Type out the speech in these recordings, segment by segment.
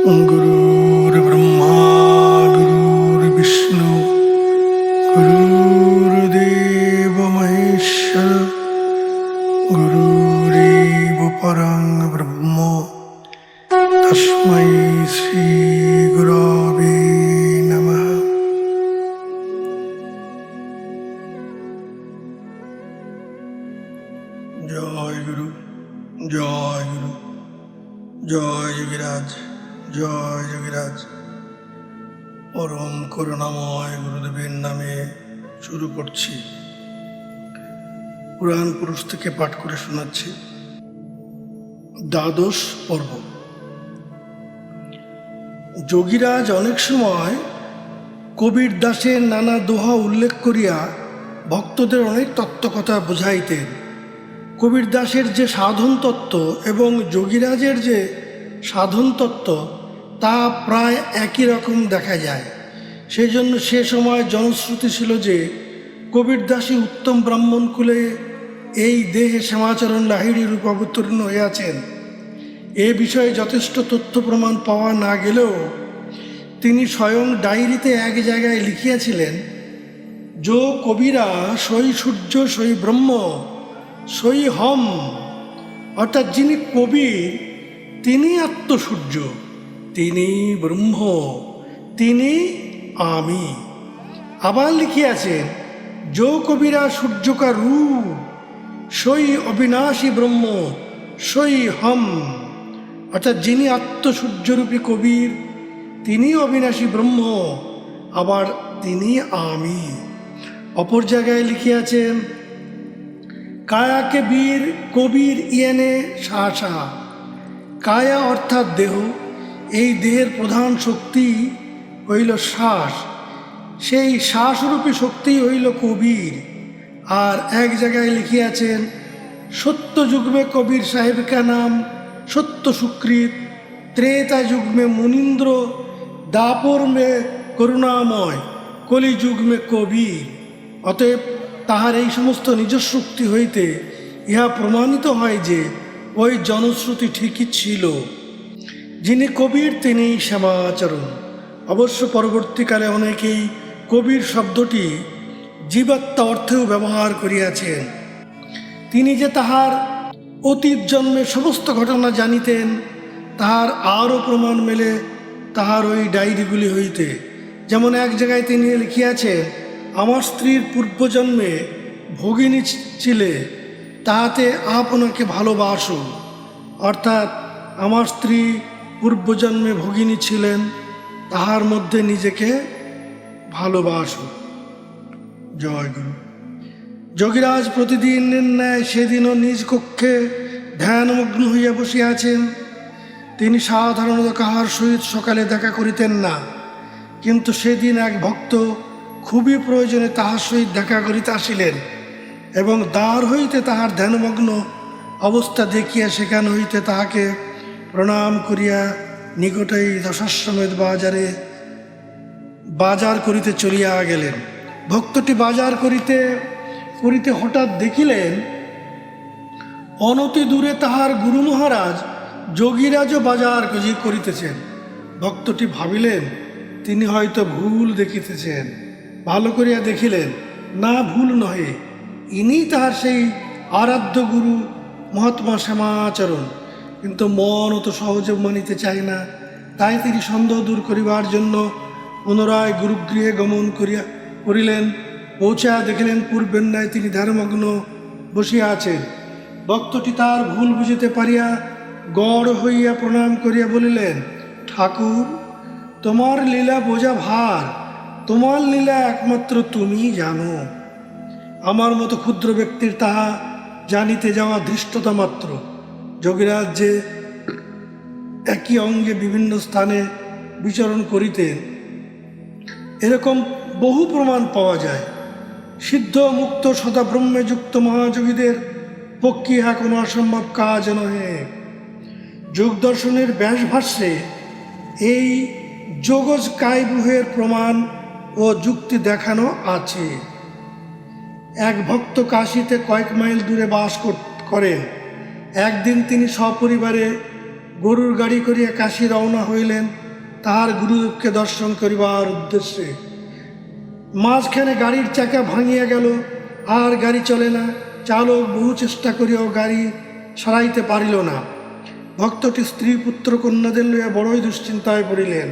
गुरुर्ब्रह्मा गुरुर्विष्णु गुरुर्देव महेश्वर गुरुरेव परं ब्रह्म तस्मै श्री गुरवे नमः। जय गुरु जय गुरु जय যোগীরাজ জয় যোগীরাজ। পরম করুণাময় গুরুদেবের নামে শুরু করছি। পুরাণ পুরুষ থেকে পাঠ করে শোনাচ্ছি। দ্বাদশ পর্ব। যোগীরাজ অনেক সময় কবির দাসের নানা দোহা উল্লেখ করিয়া ভক্তদের অনেক তত্ত্বকথা বুঝাইতেন। কবির দাসের যে সাধন তত্ত্ব এবং যোগীরাজের যে সাধন তত্ত্ব তা প্রায় একই রকম দেখা যায়। সেই জন্য সে সময় জনশ্রুতি ছিল যে কবির দাসী উত্তম ব্রাহ্মণ কুলে এই দেহে শ্যামাচরণ লাহিড়ী রূপ অবতীর্ণ হইয়াছেন। এ বিষয়ে যথেষ্ট তথ্য প্রমাণ পাওয়া না গেলেও তিনি স্বয়ং ডায়েরিতে এক জায়গায় লিখিয়াছিলেন, যো কবিরা সই সূর্য সই ব্রহ্ম সই হম, অর্থাৎ যিনি কবি তিনি আত্মসূর্য, তিনি ব্রহ্ম, তিনি আমি। আবার লিখিয়াছেন, যো কবিরা সূর্যকা রূপ সই অবিনাশী ব্রহ্ম সই হম, অর্থাৎ যিনি আত্মসূর্যরূপী কবির তিনি অবিনাশী ব্রহ্ম, আবার তিনি আমি। অপর জায়গায় লিখিয়াছেন, কায়াকে বীর কবির ইয়েনে শাসা। কায়া অর্থাৎ দেহ, এই দেহের প্রধান শক্তি হইল শ্বাস, সেই শ্বাসরূপী শক্তি হইল কবির। আর এক জায়গায় লিখিয়াছেন, সত্য যুগ্মে কবির সাহেব কা নাম সত্য সুকৃত, ত্রেতা যুগ্মে মুনীন্দ্র, দাপর মে করুণাময়, কলি যুগ্মে কবির। অতএব তাহার এই সমস্ত নিজস্ব শক্তি হইতে ইহা প্রমাণিত হয় যে ওই জনশ্রুতি ঠিকই ছিল। যিনি কবির তিনি শ্যামাচরণ। অবশ্য পরবর্তীকালে অনেকেই কবির শব্দটি জীবাত্মা অর্থেও ব্যবহার করিয়াছেন। তিনি যে তাহার অতীত জন্মের সমস্ত ঘটনা জানিতেন তাহার আরও প্রমাণ মেলে তাহার ওই ডায়েরিগুলি হইতে। যেমন এক জায়গায় তিনি লিখিয়াছেন, আমার স্ত্রীর পূর্বজন্মে ভগিনী ছিলে, তাহাতে আপনাকে ভালোবাসো, অর্থাৎ আমার স্ত্রী পূর্বজন্মে ভগিনী ছিলেন, তাহার মধ্যে নিজেকে ভালোবাসো। জয় গুরু। যোগীরাজ প্রতিদিনের ন্যায় সেদিনও নিজ কক্ষে ধ্যানমগ্ন হইয়া বসিয়াছেন। তিনি সাধারণত কাহার সহিত সকালে দেখা করিতেন না, কিন্তু সেদিন এক ভক্ত খুবই প্রয়োজনে তাহার সহিত দেখা করিতে আসিলেন এবং দ্বার হইতে তাহার ধ্যানমগ্ন অবস্থা দেখিয়া সেখান হইতে তাহাকে প্রণাম করিয়া নিকটেই দশাশ্বমেধ বাজার করিতে চলিয়া গেলেন। ভক্তটি বাজার করিতে করিতে হঠাৎ দেখিলেন অনতি দূরে তাহার গুরু মহারাজ যোগীরাজও বাজার করিতেছেন। ভক্তটি ভাবিলেন তিনি হয়তো ভুল দেখিতেছেন। ভালো করিয়া দেখিলেন, না, ভুল নহে, ইনি তাহার সেই আরাধ্য গুরু মহাত্মা শ্যামাচরণ। কিন্তু মন অত সহজে মানিতে চায় না। তাই তিনি সন্দেহ দূর করিবার জন্য পুনরায় গুরুগৃহে গমন করিলেন। পৌঁছা দেখিলেন পূর্বের ন্যায় তিনি ধ্যানমগ্ন বসিয়া আছেন। ভক্তটি তার ভুল বুঝিতে পারিয়া গড় হইয়া প্রণাম করিয়া বলিলেন, ঠাকুর, তোমার লীলা বোঝা ভার, তোমার লীলা একমাত্র তুমি জানো। আমার মতো ক্ষুদ্র ব্যক্তির তাহা জানিতে যাওয়া ধৃষ্টতা মাত্র। যোগীরাজ যে একই অঙ্গে বিভিন্ন স্থানে বিচরণ করিতেন এরকম বহু প্রমাণ পাওয়া যায়। সিদ্ধ মুক্ত সদা ব্রহ্মে যুক্ত মহাযোগীদের পক্ষে ইহা কোনো অসম্ভব কাজ নহে। যোগ দর্শনের ব্যাসভাষ্যে এই যোগজ কায়বুহের প্রমাণ ও যুক্তি দেখানো আছে। এক ভক্ত কাশীতে কয়েক মাইল দূরে বাস করেন। একদিন তিনি সপরিবারে গরুর গাড়ি করিয়া কাশী রওনা হইলেন তাহার গুরুদেবকে দর্শন করিবার উদ্দেশ্যে। মাঝখানে গাড়ির চাকা ভাঙিয়া গেল, আর গাড়ি চলে না। চালক বহু চেষ্টা করিয়াও গাড়ি সারাইতে পারিল না। ভক্তটি স্ত্রী পুত্র কন্যাদের লইয়া বড়ই দুশ্চিন্তায় পড়িলেন,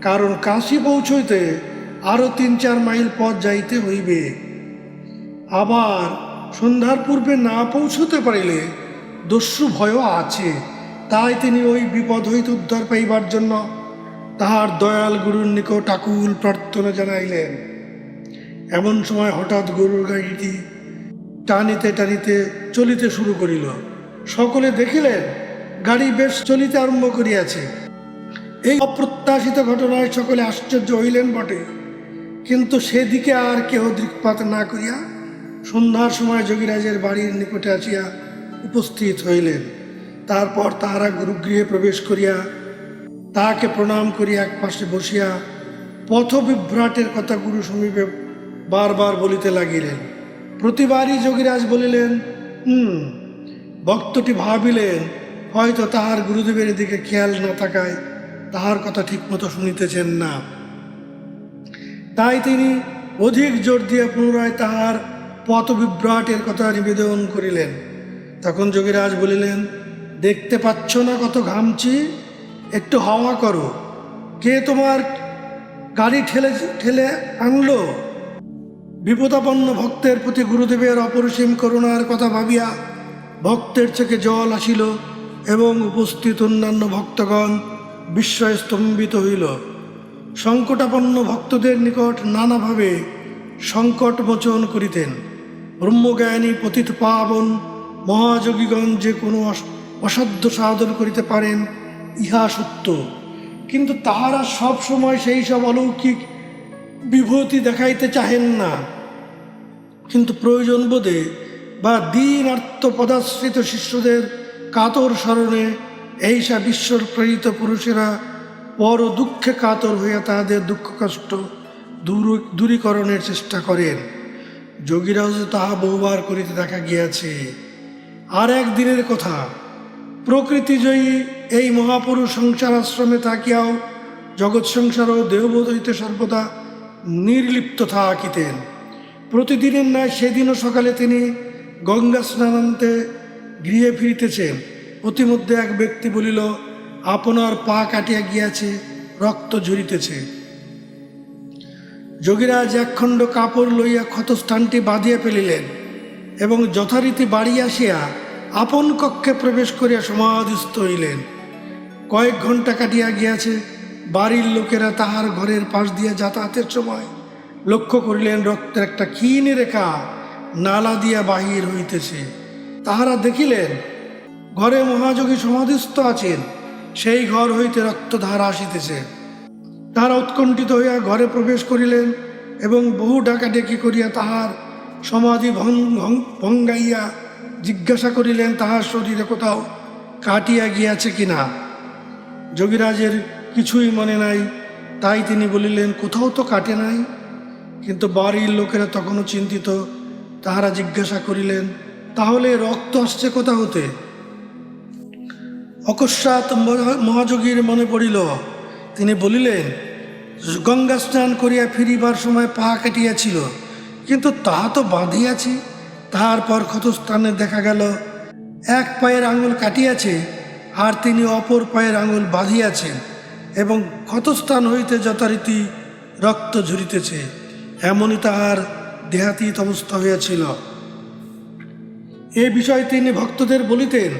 কারণ কাশী পৌঁছইতে আরও ৩-৪ মাইল পথ যাইতে হইবে। আবার সন্ধ্যার পূর্বে না পৌঁছতে পারিলে দস্যু ভয়ও আছে। তাই তিনি ওই বিপদ হইতে উদ্ধার পাইবার জন্য তাহার দয়াল গুরুর নিকট আকুল প্রার্থনা জানাইলেন। এমন সময় হঠাৎ গরুর গাড়িটি টানিতে টানিতে চলিতে শুরু করিল। সকলে দেখিলেন গাড়ি বেশ চলিতে আরম্ভ করিয়াছে। এই অপ্রত্যাশিত ঘটনায় সকলে আশ্চর্য হইলেন বটে, কিন্তু সেদিকে আর কেহ দৃকপাত না করিয়া সন্ধ্যার সময় যোগীরাজের বাড়ির নিকটে আসিয়া উপস্থিত হইলেন। তারপর তাহারা গুরুগৃহে প্রবেশ করিয়া তাহাকে প্রণাম করিয়া এক পাশে বসিয়া পথবিভ্রাটের কথা গুরু সমীপে বারবার বলিতে লাগিলেন। প্রতিবারই যোগীরাজ বলিলেন ভক্তটি ভাবিলেন হয়তো তাহার গুরুদেবের দিকে খেয়াল না থাকায় তাহার কথা ঠিকমতো শুনিতেছেন না। তাই তিনি অধিক জোর দিয়া পুনরায় তাহার পথবিভ্রাটের কথা নিবেদন করিলেন। তখন যোগীরাজ বলিলেন, দেখতে পাচ্ছ না কত ঘামছি, একটু হাওয়া করো। কে তোমার গাড়ি ঠেলে ঠেলে আনলো? বিপদাপন্ন ভক্তের প্রতি গুরুদেবের অপরিসীম করুণার কথা ভাবিয়া ভক্তের চোখে জল আসিল এবং উপস্থিত অন্যান্য ভক্তগণ বিস্ময়ে স্তম্ভিত হইল। সংকটাপন্ন ভক্তদের নিকট নানাভাবে সংকট মোচন করিতেন। ব্রহ্মজ্ঞানী পতিত পাবন মহাযোগীগণ যে কোনো অসাধ্য সাধন করিতে পারেন, ইহা সত্য। কিন্তু তাহারা সব সময় সেই সব অলৌকিক বিভূতি দেখাইতে চাহেন না। কিন্তু প্রয়োজন বোধে বা দীনার্ত পদাশ্রিত শিষ্যদের কাতর স্মরণে এইসব ঈশ্বর প্রেরিত পুরুষেরা পর দুঃখে কাতর হইয়া তাহাদের দুঃখ কষ্ট দূরীকরণের চেষ্টা করেন। যোগীরাজ তাহা বহুবার করিতে দেখা গিয়াছে। আর একদিনের কথা, প্রকৃতিজয়ী এই মহাপুরুষ সংসার আশ্রমে থাকিয়াও জগৎ সংসার ও দেহবোধ হইতে সর্বদা নির্লিপ্ত থাকিতেন। প্রতিদিনের ন্যায় সেদিনও সকালে তিনি গঙ্গা স্নানান্তে গৃহে ফিরিতেছেন। অতিমধ্যে এক ব্যক্তি বলিল, আপনার পা কাটিয়া গিয়াছে, রক্ত ঝরিতেছে। যোগীরাজ একখণ্ড কাপড় লইয়া ক্ষতস্থানটি বাঁধিয়া ফেলিলেন এবং যথারীতি বাড়ি আসিয়া আপন কক্ষে প্রবেশ করিয়া সমাধিস্থ হইলেন। কয়েক ঘণ্টা কাটিয়া গিয়াছে। বাড়ির লোকেরা তাহার ঘরের পাশ দিয়া যাতায়াতের সময় লক্ষ্য করিলেন রক্তের একটা ক্ষীণ রেখা নালা দিয়া বাহির হইতেছে। তাহারা দেখিলেন ঘরে মহাযোগী সমাধিস্থ আছেন, সেই ঘর হইতে রক্তধারা আসিতেছে। তাহারা উৎকণ্ঠিত হইয়া ঘরে প্রবেশ করিলেন এবং বহু ডাকাডাকি করিয়া তাহার সমাধি ভঙ্গাইয়া জিজ্ঞাসা করিলেন তাহার শরীরে কোথাও কাটিয়া গিয়াছে কিনা। যোগীরাজের কিছুই মনে নাই, তাই তিনি বলিলেন, কোথাও তো কাটে নাই। কিন্তু বাড়ির লোকেরা তখনও চিন্তিত। তাহারা জিজ্ঞাসা করিলেন, তাহলে রক্ত আসছে কোথা হতে? অকস্মাৎ মহাযোগীর মনে পড়িল। তিনি বলিলেন, গঙ্গা স্নান করিয়া ফিরিবার সময় পা কাটিয়াছিল, কিন্তু তাহা তো বাঁধিয়াছি। তারপর ক্ষতস্থানে দেখা গেল এক পায়ের আঙুল কাটিয়াছে আর তিনি অপর পায়ের আঙুল বাঁধিয়াছেন এবং ক্ষতস্থান হইতে যথারীতি রক্ত ঝরিতেছে। এমনই তাহার দেহাতীত অবস্থা হইয়াছিল। এ বিষয় তিনি ভক্তদের বলিতেন।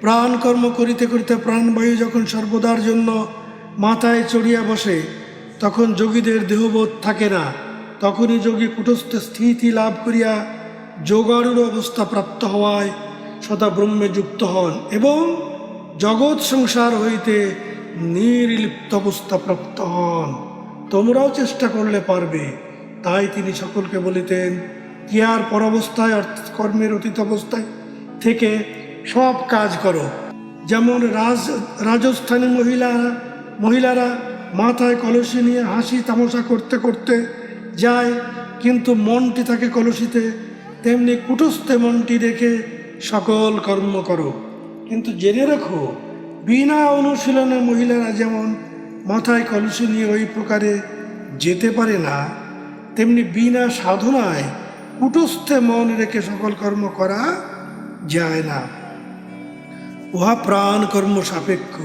প্রাণ কর্ম করিতে করিতে প্রাণবায়ু যখন সর্বদার জন্য মাথায় চড়িয়া বসে, তখন যোগীদের দেহবোধ থাকে না। তখনই যোগী কুটস্থ স্থিতি লাভ করিয়া যোগারূঢ় অবস্থা প্রাপ্ত হওয়ায় সদা ব্রহ্মে যুক্ত হন এবং জগৎ সংসার হইতে নির্লিপ্ত অবস্থা প্রাপ্ত হন। তোমরাও চেষ্টা করলে পারবে। তাই তিনি সকলকে বলিতেন, ক্রিয়ার পরাবস্থায় অর্থাৎ কর্মের অতীত অবস্থায় থেকে সব কাজ করো। যেমন রাজস্থানী মহিলারা মাথায় কলসি নিয়ে হাসি তামাশা করতে করতে যায়, কিন্তু মনটি থাকে কলসিতে, তেমনি কুটস্থে মনটি রেখে সকল কর্ম করো। কিন্তু জেনে রাখো, বিনা অনুশীলনে মহিলারা যেমন মাথায় কলসি নিয়ে ওই প্রকারে যেতে পারে না, তেমনি বিনা সাধনায় কুটস্থে মন রেখে সকল কর্ম করা যায় না। উহা প্রাণ কর্ম সাপেক্ষ।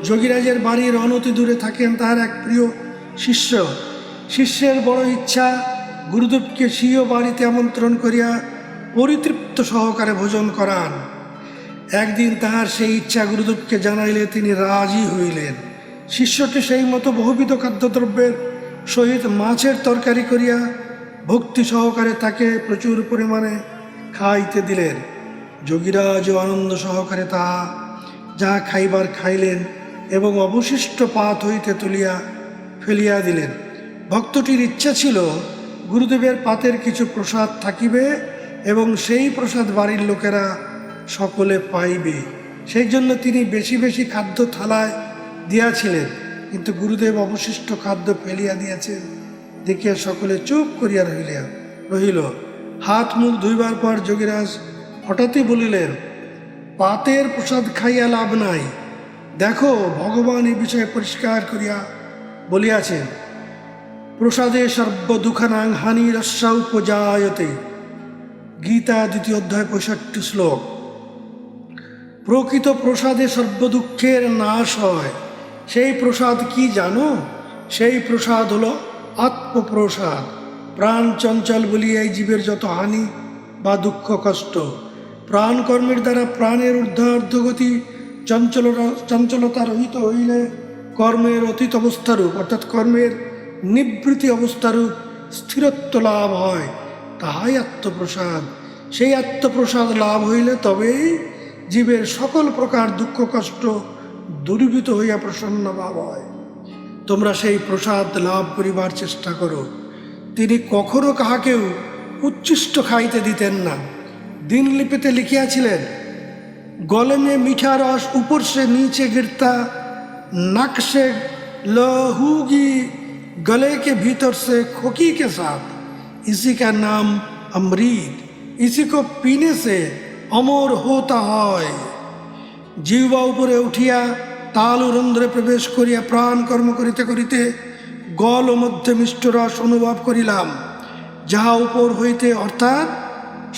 যোগীরাজের বাড়ির অনতি দূরে থাকেন তার এক প্রিয় শিষ্য। শিষ্যের বড় ইচ্ছা গুরুদেবকে স্বীয় বাড়িতে আমন্ত্রণ করিয়া পরিতৃপ্ত সহকারে ভোজন করান। একদিন তাহার সেই ইচ্ছা গুরুদেবকে জানাইলে তিনি রাজি হইলেন। শিষ্যটি সেই মতো বহুবিধ খাদ্যদ্রব্যের সহিত মাছের তরকারি করিয়া ভক্তি সহকারে তাকে প্রচুর পরিমাণে খাইতে দিলেন। যোগীরাজ আনন্দ সহকারে তাহা যা খাইবার খাইলেন এবং অবশিষ্ট পাত হইতে তুলিয়া ফেলিয়া দিলেন। ভক্তটির ইচ্ছা ছিল গুরুদেবের পাতের কিছু প্রসাদ থাকিবে এবং সেই প্রসাদ বাড়ির লোকেরা সকলে পাইবে, সেই জন্য তিনি বেশি বেশি খাদ্য থালায় দিয়াছিলেন। কিন্তু গুরুদেব অবশিষ্ট খাদ্য ফেলিয়া দিয়াছেন দেখিয়া সকলে চুপ করিয়া রহিল। হাত মুখ ধুইবার পর যোগীরাজ হঠাৎই বলিলেন, পাতের প্রসাদ খাইয়া লাভ নাই। দেখো, ভগবান এই বিষয়ে পরিষ্কার করিয়া বলিয়াছেন, প্রসাদে সর্বদুঃখানাং হানিরস্যা উপজায়তে। গীতা 2য় অধ্যায় 65 শ্লোক। প্রকৃত প্রসাদে সর্বদুঃখের নাশ হয়। সেই প্রসাদ কি জানো? সেই প্রসাদ হলো আত্মপ্রসাদ। প্রাণ চঞ্চল বলিয়া এই জীবের যত হানি বা দুঃখ কষ্ট, প্রাণ কর্মের দ্বারা প্রাণের ঊর্ধ্বগতি চঞ্চলতা রহিত হইলে কর্মের অতীত অবস্থারূপ অর্থাৎ কর্মের নিবৃত্তি অবস্থারূপ স্থিরত্ব লাভ হয়, তাহাই আত্মপ্রসাদ। সেই আত্মপ্রসাদ লাভ হইলে তবেই জীবের সকল প্রকার দুঃখ কষ্ট দূরীভূত হইয়া প্রসন্ন ভাব হয়। তোমরা সেই প্রসাদ লাভ করিবার চেষ্টা করো। তিনি কখনো কাহাকেও উচ্ছিষ্ট খাইতে দিতেন না। দিনলিপিতে লিখিয়াছিলেন, गले में मीठा रस ऊपर से नीचे गिरता, नक से लहूगी गले के भीतर से खोखी के साथ, इसी का नाम अमृत। इसी को पीने से अमर होता है। जीवा ऊपरे उठिया तालुरंध्रे प्रवेश करिया प्राण कर्म करिते करिते गल मध्य मिष्ट रस अनुभव करिलाम, যাহা উপর হইতে অর্থাৎ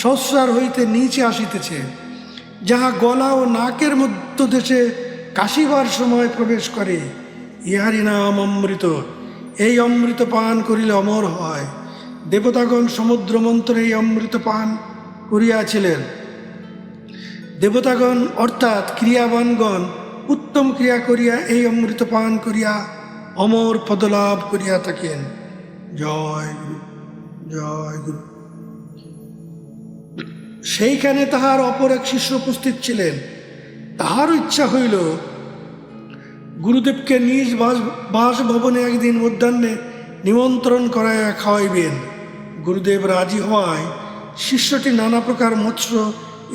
সস্রার হইতে নিচে আসিতেছে, যাহা গলা ও নাকের মধ্য দেশে কাশিবার সময় প্রবেশ করে, ইহারই নাম অমৃত। এই অমৃত পান করিলে অমর হয়। দেবতাগণ সমুদ্র মন্ত্রে এই অমৃত পান করিয়াছিলেন। দেবতাগণ অর্থাৎ ক্রিয়াবানগণ উত্তম ক্রিয়া করিয়া এই অমৃত পান করিয়া অমর পদলাভ করিয়া থাকেন। জয় গুরু, জয় গুরু। সেইখানে তাহার অপর এক শিষ্য উপস্থিত ছিলেন। তাহারও ইচ্ছা হইল গুরুদেবকে নিজ বাসভবনে একদিন মধ্যাহ্নে নিমন্ত্রণ করাইয়া খাওয়াইবেন। গুরুদেব রাজি হওয়ায় শিষ্যটি নানা প্রকার মৎস্য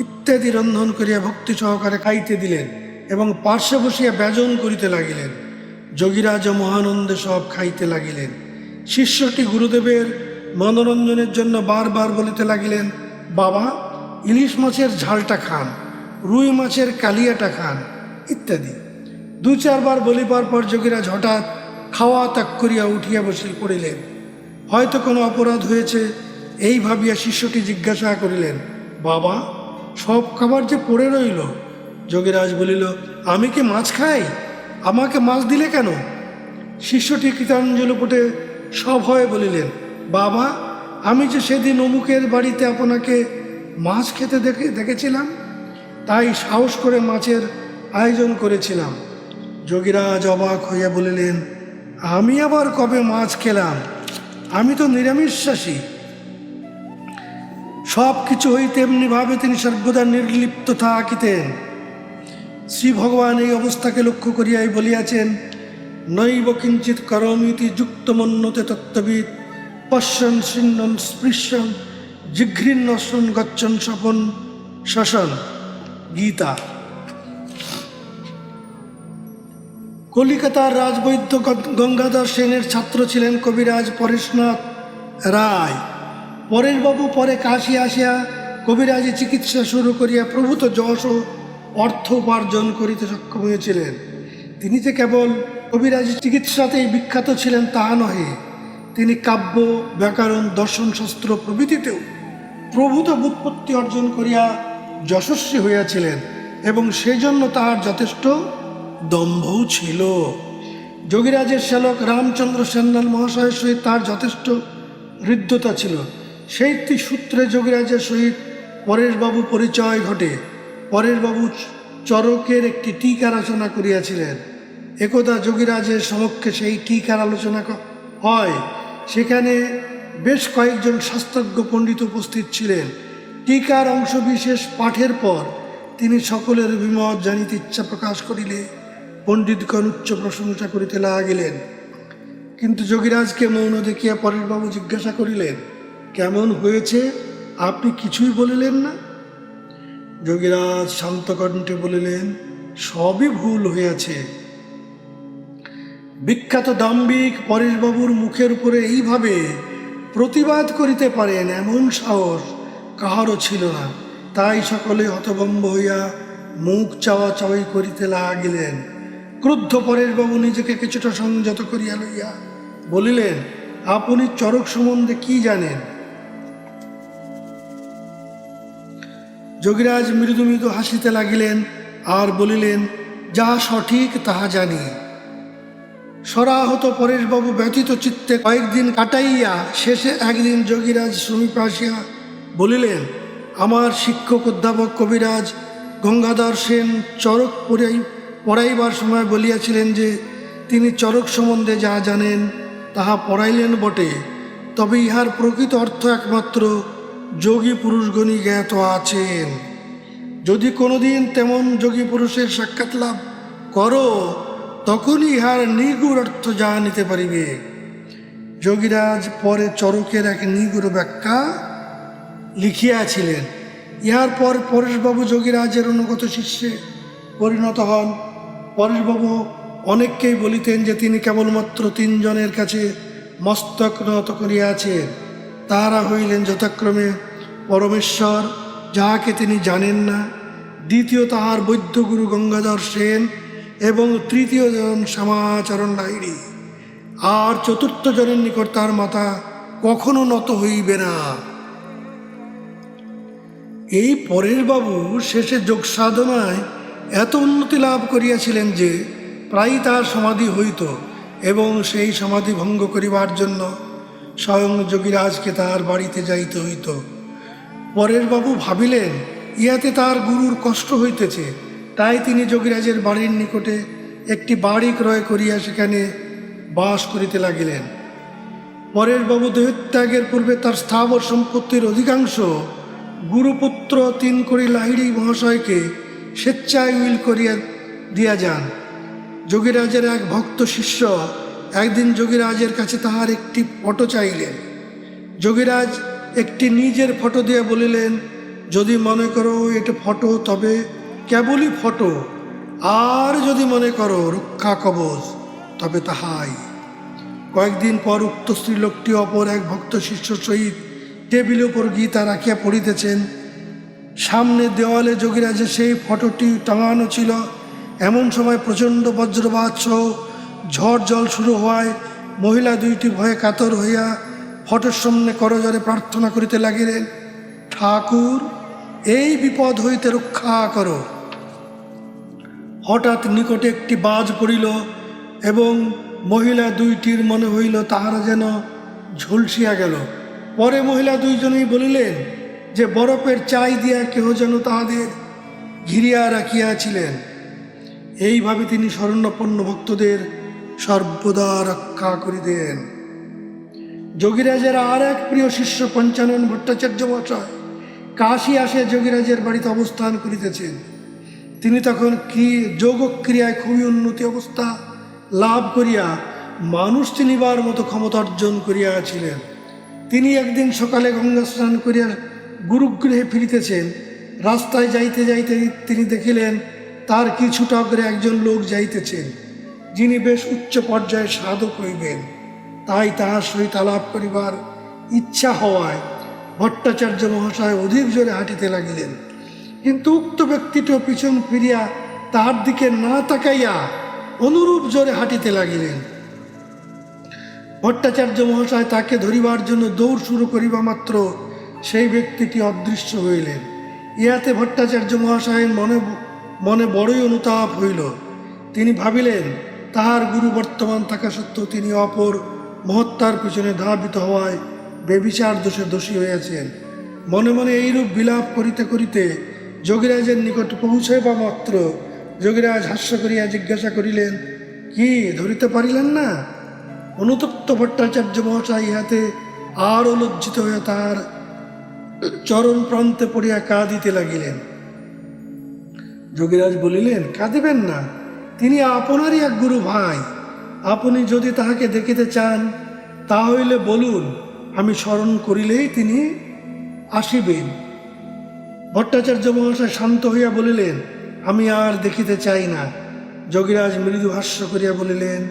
ইত্যাদি রন্ধন করিয়া ভক্তি সহকারে খাইতে দিলেন এবং পার্শ্বে বসিয়া ব্যজন করিতে লাগিলেন। যোগীরাজ মহানন্দে সব খাইতে লাগিলেন। শিষ্যটি গুরুদেবের মনোরঞ্জনের জন্য বারবার বলিতে লাগিলেন, বাবা, ইলিশ মাছের ঝালটা খান, রুই মাছের কালিয়াটা খান ইত্যাদি। 2-4 বার বলিবার পর যোগীরাজ হঠাৎ খাওয়া ত্যাগ করিয়া উঠিয়া বসে পড়িলেন। হয়তো কোনো অপরাধ হয়েছে এই ভাবিয়া শিষ্যটি জিজ্ঞাসা করিলেন, বাবা, সব খাবার যে পড়ে রইল। যোগীরাজ বলিল, আমি কি মাছ খাই? আমাকে মাছ দিলে কেন? শিষ্যটি কৃতাঞ্জলিপুটে সভয়ে বলিলেন, বাবা, আমি যে সেদিন অমুকের বাড়িতে আপনাকে মাছ খেতে দেখেছিলাম, তাই সাহস করে মাছের আয়োজন করেছিলাম। যোগীরাজ অবাক হইয়া বলিলেন, আমি আবার কবে মাছ খেলাম? আমি তো নিরামিষাশী। সব কিছু হইতে এমনিভাবে তিনি সর্বদা নির্লিপ্ত থাকিতেন। শ্রী ভগবান এই অবস্থাকে লক্ষ্য করিয়াই বলিয়াছেন, নৈব কিঞ্চিৎ করমিতি যুক্তমন্যতে তত্ত্ববিদ পশ্যন শৃণ্বন স্পৃশ্যন জিঘৃণ্যসন গচ্ছন স্বপন শশন। গীতা। কলিকাতার রাজবৈদ্য গঙ্গাধর সেনের ছাত্র ছিলেন কবিরাজ পরেশনাথ রায়। পরেশবাবু পরে কাশী আসিয়া কবিরাজি চিকিৎসা শুরু করিয়া প্রভূত যশ ও অর্থ উপার্জন করিতে সক্ষম হয়েছিলেন। তিনি যে কেবল কবিরাজি চিকিৎসাতেই বিখ্যাত ছিলেন তা নহে, তিনি কাব্য, ব্যাকরণ, দর্শনশাস্ত্র প্রভৃতিতেও প্রভূত ব্যুৎপত্তি অর্জন করিয়া যশস্বী হইয়াছিলেন, এবং সেজন্য তাহার যথেষ্ট দম্ভও ছিল। যোগীরাজের শ্যালক রামচন্দ্র সান্যাল মহাশয়ের সহিত তার যথেষ্ট হৃদ্যতা ছিল। সেই সূত্রে যোগীরাজের সহিত পরেশবাবু পরিচয় ঘটে। পরেশবাবু চরকের একটি টীকা রচনা করিয়াছিলেন। একদা যোগীরাজের সমক্ষে সেই টীকার আলোচনা হয়। সেখানে বেশ কয়েকজন শাস্ত্রজ্ঞ পণ্ডিত উপস্থিত ছিলেন। টীকার অংশবিশেষ পাঠের পর তিনি সকলের অভিমত জানিতে ইচ্ছা প্রকাশ করিলে পণ্ডিতগণ উচ্চ প্রশংসা করিতে লাগিলেন। কিন্তু যোগীরাজকে মৌন দেখিয়া পরেশবাবু জিজ্ঞাসা করিলেন, কেমন হয়েছে? আপনি কিছুই বলিলেন না। যোগীরাজ শান্ত কণ্ঠে বলিলেন, সবই ভুল হইয়াছে। বিখ্যাত দাম্ভিক পরেশবাবুর মুখের উপরে এইভাবে প্রতিবাদ করিতে পারেন এমন সাহস কাহারও ছিল না। তাই সকলে হতভম্ব হইয়া মুখ চাওয়াচাওয়ি করিতে লাগিলেন। ক্রুদ্ধ পরেশবাবু নিজেকে কিছুটা সংযত করিয়া লইয়া বলিলেন, আপনি চরক সম্বন্ধে কি জানেন? যোগীরাজ মৃদু মৃদু হাসিতে লাগিলেন আর বলিলেন, যা সঠিক তাহা জানি। সরাহত পরেশবাবু ব্যথিত চিত্তে কয়েকদিন কাটাইয়া শেষে একদিন যোগীরাজ সমীপে আসিয়া বলিলেন, আমার শিক্ষক অধ্যাপক কবিরাজ গঙ্গাধর সেন চরক পড়াইবার সময় বলিয়াছিলেন যে তিনি চরক সম্বন্ধে যা জানেন তাহা পড়াইলেন বটে, তবে ইহার প্রকৃত অর্থ একমাত্র যোগী পুরুষগণই জ্ঞাত আছেন। যদি কোনোদিন তেমন যোগী পুরুষের সাক্ষাৎ লাভ করো, তখনই ইহার নিগুড় অর্থ যা নিতে পারিবে। যোগীরাজ পরে চরকের এক নিগুড় ব্যাখ্যা লিখিয়াছিলেন। ইহার পর পরেশবাবু যোগীরাজের অনুগত শিষ্যে পরিণত হন। পরেশবাবু অনেককেই বলিতেন যে তিনি কেবলমাত্র 3 জনের কাছে মস্তক নত করিয়াছেন। তাহারা হইলেন যথাক্রমে পরমেশ্বর, যাহাকে তিনি জানেন না; দ্বিতীয় তাহার বৈদ্যগুরু গঙ্গাধর সেন; এবং তৃতীয় জন শ্যামাচরণ লাহিড়ী। আর চতুর্থ জনের নিকট তার মাথা কখনো নত হইবে না। এই পরেশবাবু শেষে যোগ সাধনায় এত উন্নতি লাভ করিয়াছিলেন যে প্রায়ই তাহার সমাধি হইত, এবং সেই সমাধি ভঙ্গ করিবার জন্য স্বয়ং যোগীরাজকে তাহার বাড়িতে যাইতে হইত। পরেশবাবু ভাবিলেন, ইহাতে তাহার গুরুর কষ্ট হইতেছে, তাই তিনি যোগীরাজের বাড়ির নিকটে একটি বাড়ি ক্রয় করিয়া সেখানে বাস করিতে লাগিলেন। পরেশবাবু দেহত্যাগের পূর্বে তার স্থাবর সম্পত্তির অধিকাংশ গুরুপুত্র 3 কড়ি লাহিড়ী মহাশয়কে স্বেচ্ছায় উইল করিয়া দিয়া যান। যোগীরাজের এক ভক্ত শিষ্য একদিন যোগীরাজের কাছে তাহার একটি ফটো চাইলেন। যোগীরাজ একটি নিজের ফটো দিয়া বলিলেন, যদি মনে করো এটা ফটো তবে কেবলই ফটো, আর যদি মনে করো রক্ষা কবচ তবে তাহাই। কয়েকদিন পর উক্ত স্ত্রীলোকটি অপর এক ভক্ত শিষ্য সহিত টেবিলের উপর গীতা রাখিয়া পড়িতেছেন। সামনে দেওয়ালে যোগীরাজের সেই ফটোটি টাঙানো ছিল। এমন সময় প্রচণ্ড বজ্রপাত সহ ঝড় জল শুরু হওয়ায় মহিলা দুইটি ভয়ে কাতর হইয়া ফটোর সামনে করজোড়ে প্রার্থনা করিতে লাগিলেন, ঠাকুর, এই বিপদ হইতে রক্ষা করো। হঠাৎ নিকটে একটি বাজ পড়িল এবং মহিলা দুইটির মনে হইল তাহারা যেন ঝলসিয়া গেল। পরে মহিলা দুইজনেই বলিলেন যে বরফের চাই দিয়া কেহ যেন তাহাদের ঘিরিয়া রাখিয়াছিলেন। এইভাবে তিনি শরণাপন্ন ভক্তদের সর্বদা রক্ষা করিতেন। যোগীরাজের আর এক প্রিয় শিষ্য পঞ্চানন ভট্টাচার্য মহাশয় কাশী আসে যোগীরাজের বাড়িতে অবস্থান করিতেছেন। তিনি তখন যোগক্রিয়ায় খুবই উন্নতি অবস্থা লাভ করিয়া মানুষ চিনিবার মতো ক্ষমতা অর্জন করিয়াছিলেন। তিনি একদিন সকালে গঙ্গা স্নান করিয়া গুরুগৃহে ফিরিতেছেন। রাস্তায় যাইতে যাইতে তিনি দেখিলেন তার কিছুটা অগ্রে একজন লোক যাইতেছেন, যিনি বেশ উচ্চ পর্যায়ে সাধক হইবেন। তাই তাহার সহিত আলাপ করিবার ইচ্ছা হওয়ায় ভট্টাচার্য মহাশয় অধিক জোরে হাঁটিতে লাগিলেন। কিন্তু উক্ত ব্যক্তিটিও পিছন ফিরিয়া তাহার দিকে না তাকাইয়া অনুরূপ জোরে হাঁটিতে লাগিলেন। ভট্টাচার্য মহাশয় তাকে ধরিবার জন্য দৌড় শুরু করিবা মাত্র সেই ব্যক্তিটি অদৃশ্য হইলেন। ইহাতে ভট্টাচার্য মহাশয়ের মনে বড়ই অনুতাপ হইল। তিনি ভাবিলেন, তাহার গুরু বর্তমান থাকা সত্ত্বেও তিনি অপর মহত্তার পিছনে ধাবিত হওয়ায় বেবিচার দোষে দোষী হইয়াছেন। মনে মনে এইরূপ বিলাপ করিতে করিতে যোগীরাজের নিকট পৌঁছাইবা মাত্র যোগীরাজ হাস্য করিয়া জিজ্ঞাসা করিলেন, কি ধরিতে পারিলেন না? অনুতপ্ত ভট্টাচার্য মহাশয় ইহাতে আরও লজ্জিত হইয়া তাহার চরণ প্রান্তে পড়িয়া কাঁদিতে লাগিলেন। যোগীরাজ বলিলেন, কাঁদিবেন না, তিনি আপনারই এক গুরু ভাই। আপনি যদি তাহাকে দেখিতে চান তাহলে বলুন, আমি স্মরণ করিলেই তিনি আসিবেন। ভট্টাচার্য মহাশয় শান্ত হইয়া বলিলেন, আমি আর দেখিতে চাই না। যোগীরাজ মৃদু হাস্য করিয়া বলিলেন,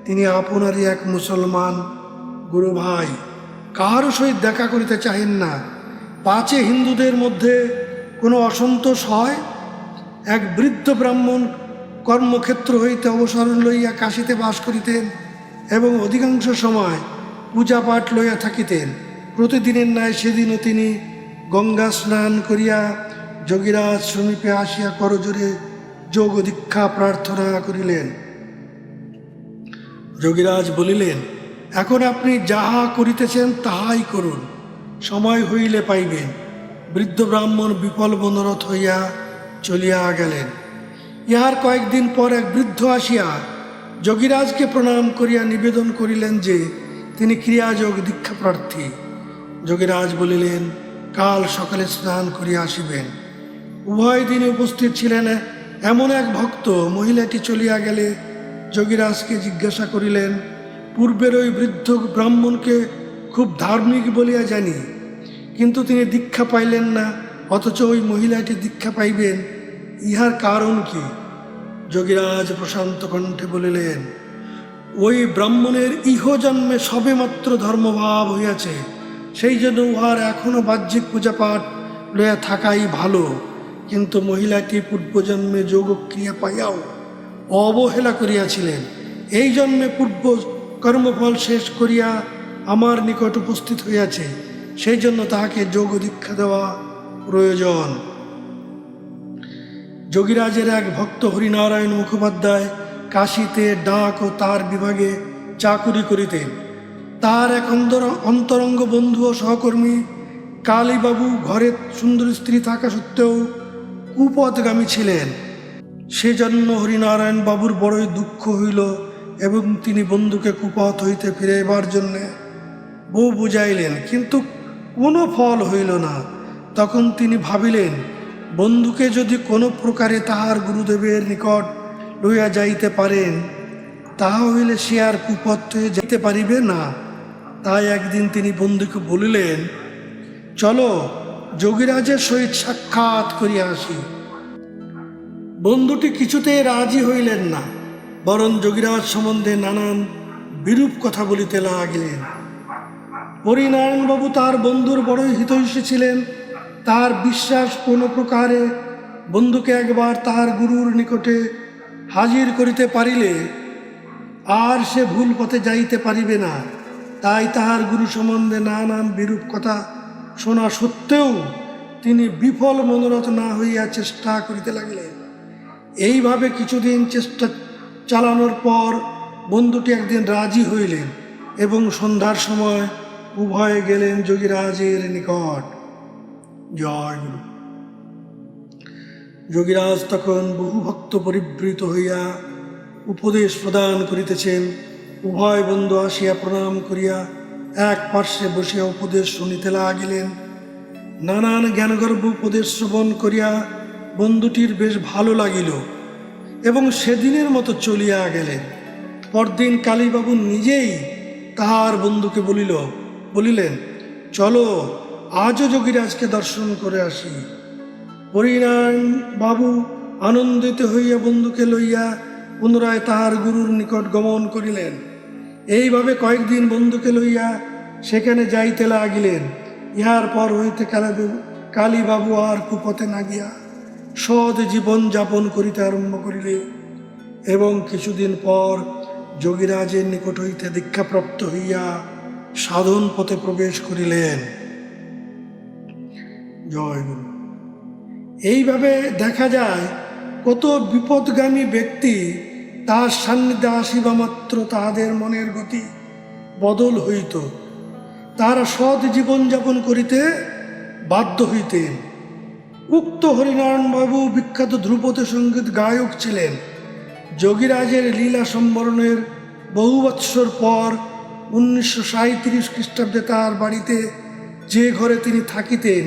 তিনি আপনারই এক মুসলমান গুরু ভাই, কাহারও সহিত দেখা করিতে চাহেন না। পাছে হিন্দুদের মধ্যে কোনো অসন্তোষ হয়? এক বৃদ্ধ ব্রাহ্মণ কর্মক্ষেত্র হইতে অবসর লইয়া কাশীতে বাস করিতেন এবং অধিকাংশ সময় পূজা পাঠ লইয়া থাকিতেন। প্রতিদিনের ন্যায় সেদিনও তিনি গঙ্গা স্নান করিয়া যোগীরাজ সমীপে আসিয়া করজোরে যোগ দীক্ষা প্রার্থনা করিলেন। যোগীরাজ বলিলেন, এখন আপনি যাহা করিতেছেন তাহাই করুন, সময় হইলে পাইবেন। বৃদ্ধ ব্রাহ্মণ বিফল মনোরথ হইয়া চলিয়া গেলেন। ইহার কয়েকদিন পর এক বৃদ্ধ আসিয়া যোগীরাজকে প্রণাম করিয়া নিবেদন করিলেন যে তিনি ক্রিয়াযোগ দীক্ষা প্রার্থী। যোগীরাজ বলিলেন, কাল সকালে স্নান করিয়া আসিবেন। উভয় দিনে উপস্থিত ছিলেন এমন এক ভক্ত। মহিলাটি চলিয়া গেলে যোগীরাজকে জিজ্ঞাসা করিলেন, পূর্বের ওই বৃদ্ধ ব্রাহ্মণকে খুব ধার্মিক বলিয়া জানি, কিন্তু তিনি দীক্ষা পাইলেন না, অথচ ওই মহিলাটি দীক্ষা পাইবেন, ইহার কারণ কি? যোগীরাজ প্রশান্ত কণ্ঠে বলিলেন, ওই ব্রাহ্মণের ইহজন্মে সবেমাত্র ধর্মভাব হইয়াছে, সেই জন্য উহার এখনও বাহ্যিক পূজাপাঠ লইয়া থাকাই ভালো। কিন্তু মহিলাটি পূর্বজন্মে যোগক্রিয়া পাইয়াও অবহেলা করিয়াছিলেন। এই জন্মে পূর্ব কর্মফল শেষ করিয়া আমার নিকট উপস্থিত হইয়াছে, সেই জন্য তাহাকে যোগ দীক্ষা দেওয়া প্রয়োজন। যোগীরাজের এক ভক্ত হরিনারায়ণ মুখোপাধ্যায় কাশীতে ডাক ও তার বিভাগে চাকুরি করিতেন। তার এক অন্তরঙ্গ বন্ধু ও সহকর্মী কালীবাবু ঘরে সুন্দর স্ত্রী থাকা সত্ত্বেও কুপথগামী ছিলেন। সেজন্য হরিনারায়ণ বাবুর বড়ই দুঃখ হইল এবং তিনি বন্ধুকে কুপথ হইতে ফিরাইবার জন্যে বউ বুঝাইলেন, কিন্তু কোনো ফল হইল না। তখন তিনি ভাবিলেন, বন্ধুকে যদি কোনো প্রকারে তাহার গুরুদেবের নিকট লইয়া যাইতে পারেন, তাহা হইলে সে আর কুপথ হয়ে যাইতে পারিবে না। তাই একদিন তিনি বন্ধুকে বলিলেন, চলো যোগীরাজের সহিত সাক্ষাৎ করিয়া আসি। বন্ধুটি কিছুতেই রাজি হইলেন না, বরং যোগীরাজ সম্বন্ধে নানান বিরূপ কথা বলিতে লাগিলেন। হরিনারায়ণবাবু তার বন্ধুর বড়ই হিতৈষী ছিলেন। তার বিশ্বাস কোনো প্রকারে বন্ধুকে একবার তাহার গুরুর নিকটে হাজির করিতে পারিলে আর সে ভুল পথে যাইতে পারিবে না। তাই তাহার গুরু সম্বন্ধে নানান বিরূপ কথা শোনা সত্ত্বেও তিনি বিফল মনোরথ না হইয়া চেষ্টা করিতে লাগিলেন। এইভাবে কিছুদিন চেষ্টা চালানোর পর বন্ধুটি একদিন রাজি হইলেন এবং সন্ধ্যার সময় উভয়ে গেলেন যোগীরাজের নিকট। জয় গুরু। যোগীরাজ তখন বহু ভক্ত পরিবৃত হইয়া উপদেশ প্রদান করিতেছেন। উভয় বন্ধু আসিয়া প্রণাম করিয়া এক পার্শ্বে বসিয়া উপদেশ শুনিতে লাগিলেন। নানান জ্ঞানগর্ভ উপদেশ শ্রবণ করিয়া বন্ধুটির বেশ ভালো লাগিল এবং সেদিনের মতো চলিয়া গেলেন। পরদিন কালীবাবু নিজেই তাহার বন্ধুকে বলিলেন, চলো আজও যোগীরাজকে দর্শন করে আসি। হরিনারায়ণ বাবু আনন্দিত হইয়া বন্ধুকে লইয়া পুনরায় তাহার গুরুর নিকট গমন করিলেন। এইভাবে কয়েকদিন বন্ধুকে লইয়া সেখানে যাইতে লাগিলেন। ইহার পর হইতে কালীবাবু আর কুপথে না গিয়া সৎ জীবন যাপন করিতে আরম্ভ করিলে এবং কিছুদিন পর যোগীরাজের নিকট হইতে দীক্ষাপ্রাপ্ত হইয়া সাধন পথে প্রবেশ করিলেন। জয় গুরু। এইভাবে দেখা যায় কত বিপদগামী ব্যক্তি তার সান্নিধ্যে আসিবা মাত্র তাহাদের মনের গতি বদল হইত, তাহারা সৎ জীবনযাপন করিতে বাধ্য হইতেন। উক্ত হরিনারায়ণ বাবু বিখ্যাত ধ্রুপদ সঙ্গীত গায়ক ছিলেন। যোগীরাজের লীলা সম্বরণের বহু বৎসর পর 1937 খ্রিস্টাব্দে তাঁর বাড়িতে যে ঘরে তিনি থাকিতেন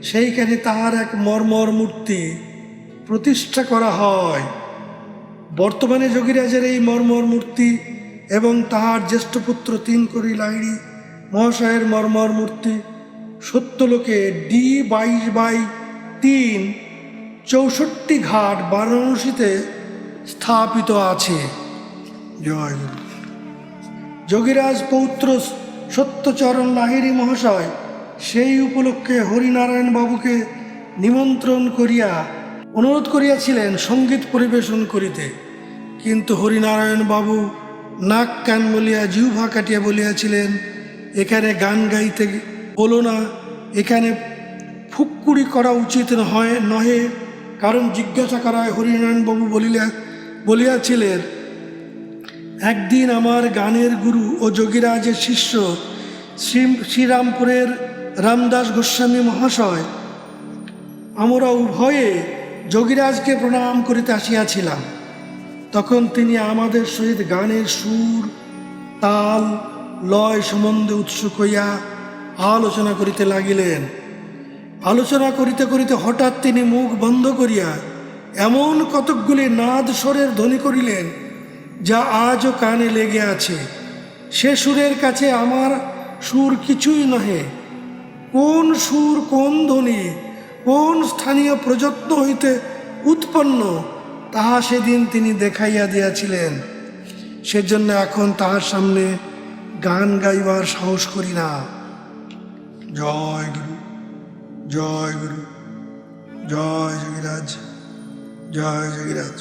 সেইখানে তাহার এক মর্মর মূর্তি প্রতিষ্ঠা করা হয়। বর্তমানে যোগীরাজের এই মর্মর মূর্তি এবং তাহার জ্যেষ্ঠ পুত্র 3 লাহিড়ী মহাশয়ের মর্মর মূর্তি সত্যলোকে D22/3 64 ঘাট বারাণসীতে স্থাপিত আছে। জয় গুরু। যোগীরাজ পৌত্র সত্যচরণ লাহিড়ী মহাশয় সেই উপলক্ষে হরিনারায়ণ বাবুকে নিমন্ত্রণ করিয়া অনুরোধ করিয়াছিলেন সঙ্গীত পরিবেশন করিতে, কিন্তু হরিনারায়ণ বাবু নাক কান বলিয়া জিহ্বা কাটিয়া বলিয়াছিলেন, এখানে গান গাইতে বলো না, এখানে ফুক্কুড়ি করা উচিত নহে। কারণ জিজ্ঞাসা করায় হরিনারায়ণ বাবু বলিয়াছিলেন, একদিন আমার গানের গুরু ও যোগীরাজের শিষ্য শ্রীরামপুরের রামদাস গোস্বামী মহাশয় আমরা উভয়ে যোগীরাজকে প্রণাম করিতে আসিয়াছিলাম। তখন তিনি আমাদের সহিত গানের সুর, তাল, লয় সম্বন্ধে উৎসুক হইয়া আলোচনা করিতে লাগিলেন। আলোচনা করিতে করিতে হঠাৎ তিনি মুখ বন্ধ করিয়া এমন কতকগুলি নাদ স্বরের ধ্বনি করিলেন যা আজও কানে লেগে আছে। সে সুরের কাছে আমার সুর কিছুই নহে। কোন সুর, কোন ধ্বনি, কোন স্থানীয় প্রযত্ন হইতে উৎপন্ন তাহা সেদিন তিনি দেখাইয়া দিয়াছিলেন। সেজন্য এখন তাহার সামনে গান গাইবার সাহস করি না। জয় গুরু, জয় গুরু, জয় যোগীরাজ, জয় যোগীরাজ।